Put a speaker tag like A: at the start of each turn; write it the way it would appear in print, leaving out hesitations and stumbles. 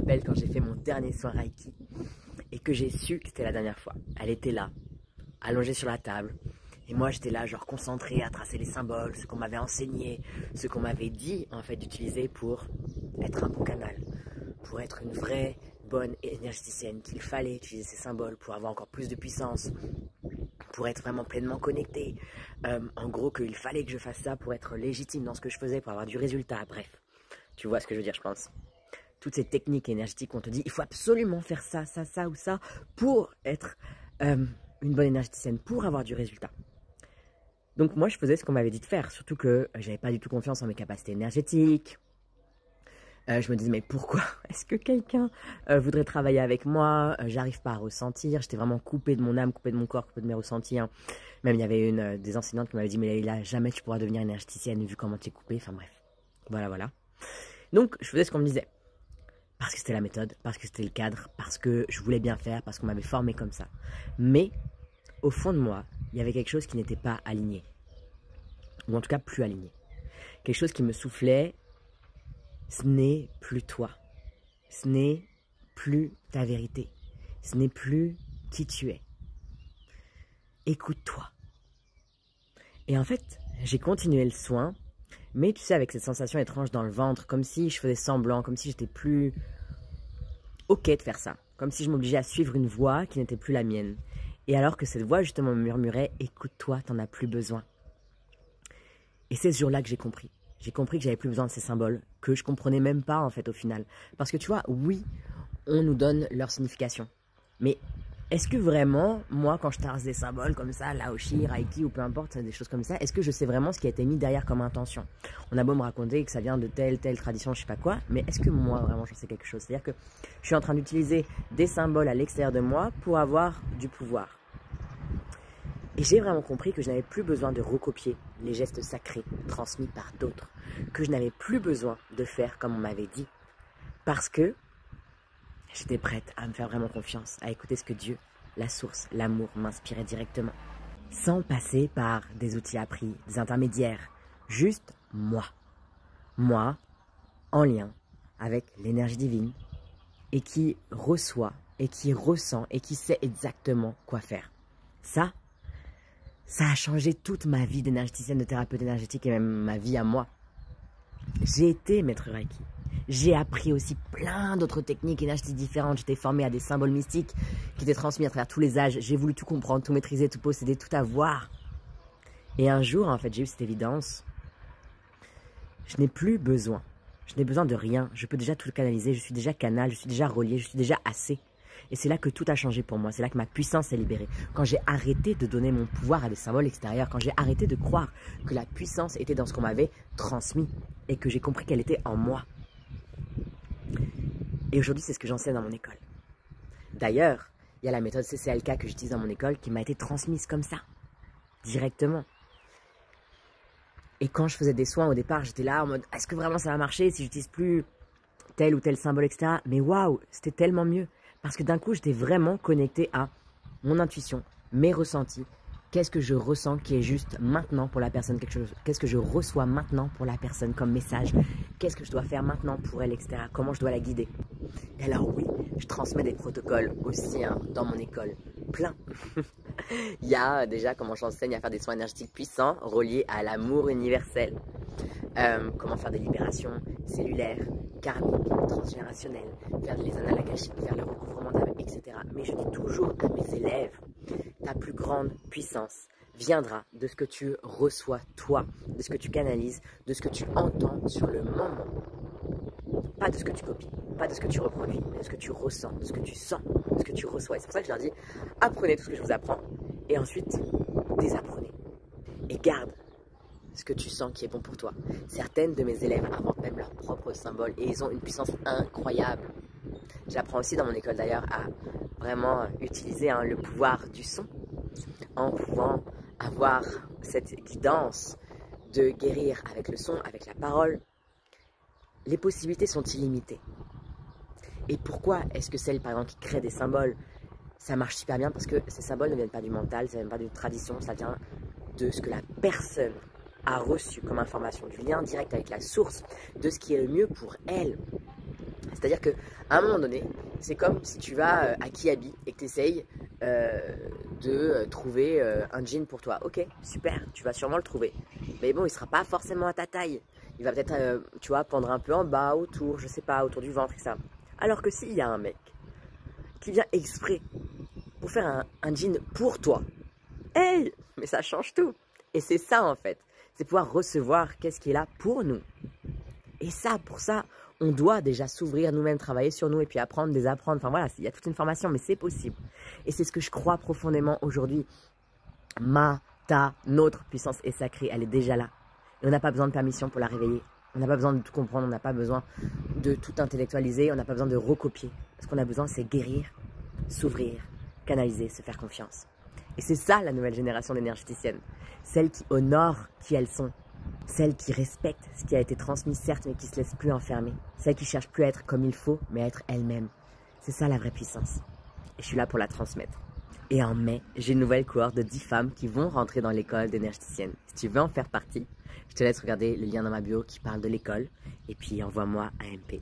A: rappelle quand j'ai fait mon dernier soin Reiki et que j'ai su que c'était la dernière fois. Elle était là, allongée sur la table. Et moi, j'étais là, genre concentré à tracer les symboles, ce qu'on m'avait enseigné, ce qu'on m'avait dit, en fait, d'utiliser pour être un bon canal, pour être une vraie bonne énergéticienne, qu'il fallait utiliser ces symboles pour avoir encore plus de puissance, pour être vraiment pleinement connecté. En gros, qu'il fallait que je fasse ça pour être légitime dans ce que je faisais, pour avoir du résultat. Bref, tu vois ce que je veux dire, je pense. Toutes ces techniques énergétiques, on te dit, il faut absolument faire ça, ça, ça ou ça pour être une bonne énergéticienne, pour avoir du résultat. Donc moi, je faisais ce qu'on m'avait dit de faire, surtout que j'avais pas du tout confiance en mes capacités énergétiques. Je me disais, mais pourquoi est-ce que quelqu'un voudrait travailler avec moi? J'arrive pas à ressentir, j'étais vraiment coupée de mon âme, coupée de mon corps, coupée de mes ressentis. Hein. Même il y avait une des enseignantes qui m'avait dit, mais là, jamais tu pourras devenir énergéticienne vu comment tu es coupée. Enfin bref, voilà. Donc je faisais ce qu'on me disait. Parce que c'était la méthode, parce que c'était le cadre, parce que je voulais bien faire, parce qu'on m'avait formé comme ça. Mais au fond de moi, il y avait quelque chose qui n'était pas aligné. Ou en tout cas plus aligné. Quelque chose qui me soufflait, ce n'est plus toi. Ce n'est plus ta vérité. Ce n'est plus qui tu es. Écoute-toi. Et en fait, j'ai continué le soin, mais tu sais, avec cette sensation étrange dans le ventre, comme si je faisais semblant, comme si j'étais plus ok de faire ça. Comme si je m'obligeais à suivre une voix qui n'était plus la mienne. Et alors que cette voix justement me murmurait, écoute-toi, t'en as plus besoin. Et c'est ce jour-là que j'ai compris. J'ai compris que j'avais plus besoin de ces symboles, que je comprenais même pas en fait au final. Parce que tu vois, oui, on nous donne leur signification. Mais est-ce que vraiment, moi quand je trace des symboles comme ça, Laoshi, Reiki ou peu importe, des choses comme ça, est-ce que je sais vraiment ce qui a été mis derrière comme intention? On a beau me raconter que ça vient de telle tradition, je sais pas quoi, mais est-ce que moi vraiment j'en sais quelque chose? C'est-à-dire que je suis en train d'utiliser des symboles à l'extérieur de moi pour avoir du pouvoir. Et j'ai vraiment compris que je n'avais plus besoin de recopier les gestes sacrés transmis par d'autres, que je n'avais plus besoin de faire comme on m'avait dit, parce que j'étais prête à me faire vraiment confiance, à écouter ce que Dieu, la source, l'amour m'inspirait directement, sans passer par des outils appris, des intermédiaires, juste moi. Moi, en lien avec l'énergie divine, et qui reçoit, et qui ressent, et qui sait exactement quoi faire. Ça a changé toute ma vie d'énergéticienne, de thérapeute énergétique et même ma vie à moi. J'ai été maître Reiki. J'ai appris aussi plein d'autres techniques énergétiques différentes. J'étais formée à des symboles mystiques qui étaient transmis à travers tous les âges. J'ai voulu tout comprendre, tout maîtriser, tout posséder, tout avoir. Et un jour, en fait, j'ai eu cette évidence. Je n'ai plus besoin. Je n'ai besoin de rien. Je peux déjà tout canaliser. Je suis déjà canal, je suis déjà relié, je suis déjà assez. Et c'est là que tout a changé pour moi, c'est là que ma puissance est libérée. Quand j'ai arrêté de donner mon pouvoir à des symboles extérieurs, quand j'ai arrêté de croire que la puissance était dans ce qu'on m'avait transmis et que j'ai compris qu'elle était en moi. Et aujourd'hui, c'est ce que j'enseigne dans mon école. D'ailleurs, il y a la méthode CCLK que j'utilise dans mon école qui m'a été transmise comme ça, directement. Et quand je faisais des soins au départ, j'étais là en mode, est-ce que vraiment ça va marcher si j'utilise plus tel ou tel symbole, etc. Mais waouh, c'était tellement mieux. Parce que d'un coup, j'étais vraiment connectée à mon intuition, mes ressentis. Qu'est-ce que je ressens qui est juste maintenant pour la personne, qu'est-ce que je reçois maintenant pour la personne comme message, qu'est-ce que je dois faire maintenant pour elle, etc. Comment je dois la guider. Et alors oui, je transmets des protocoles aussi hein, dans mon école, plein. Il y a déjà comment j'enseigne à faire des soins énergétiques puissants reliés à l'amour universel. Comment faire des libérations cellulaires, karmiques, transgénérationnelles, faire les annales akashiques, faire le recouvrement d'âme, etc. Mais je dis toujours à mes élèves, ta plus grande puissance viendra de ce que tu reçois toi, de ce que tu canalises, de ce que tu entends sur le moment. Pas de ce que tu copies, pas de ce que tu reproduis, mais de ce que tu ressens, de ce que tu sens, de ce que tu reçois. Et c'est pour ça que je leur dis, apprenez tout ce que je vous apprends, et ensuite, désapprenez. Et garde ce que tu sens qui est bon pour toi. Certaines de mes élèves inventent même leurs propres symboles et ils ont une puissance incroyable. J'apprends aussi dans mon école d'ailleurs à vraiment utiliser hein, le pouvoir du son en pouvant avoir cette guidance de guérir avec le son, avec la parole. Les possibilités sont illimitées. Et pourquoi est-ce que celles par exemple qui créent des symboles, ça marche super bien? Parce que ces symboles ne viennent pas du mental, ça ne vient pas d'une tradition, ça vient de ce que la personne a reçu comme information, du lien direct avec la source, de ce qui est le mieux pour elle. C'est-à-dire qu'à un moment donné, c'est comme si tu vas à Kiabi et que tu essayes de trouver un jean pour toi. Ok, super, tu vas sûrement le trouver. Mais bon, il ne sera pas forcément à ta taille. Il va peut-être, tu vois, pendre un peu en bas, autour, je sais pas, autour du ventre, etc. Alors que s'il y a un mec qui vient exprès pour faire un jean pour toi, hey, mais ça change tout. Et c'est ça en fait, c'est pouvoir recevoir qu'est-ce qui est là pour nous. Et ça, pour ça, on doit déjà s'ouvrir nous-mêmes, travailler sur nous et puis apprendre, désapprendre. Enfin voilà, il y a toute une formation, mais c'est possible. Et c'est ce que je crois profondément aujourd'hui. Notre puissance est sacrée, elle est déjà là. Et on n'a pas besoin de permission pour la réveiller. On n'a pas besoin de tout comprendre, on n'a pas besoin de tout intellectualiser, on n'a pas besoin de recopier. Ce qu'on a besoin, c'est guérir, s'ouvrir, canaliser, se faire confiance. Et c'est ça la nouvelle génération d'énergéticiennes. Celles qui honorent qui elles sont. Celles qui respectent ce qui a été transmis, certes, mais qui ne se laissent plus enfermer. Celles qui ne cherchent plus à être comme il faut, mais à être elles-mêmes. C'est ça la vraie puissance. Et je suis là pour la transmettre. Et en mai, j'ai une nouvelle cohorte de 10 femmes qui vont rentrer dans l'école d'énergéticienne. Si tu veux en faire partie, je te laisse regarder le lien dans ma bio qui parle de l'école. Et puis envoie-moi un MP.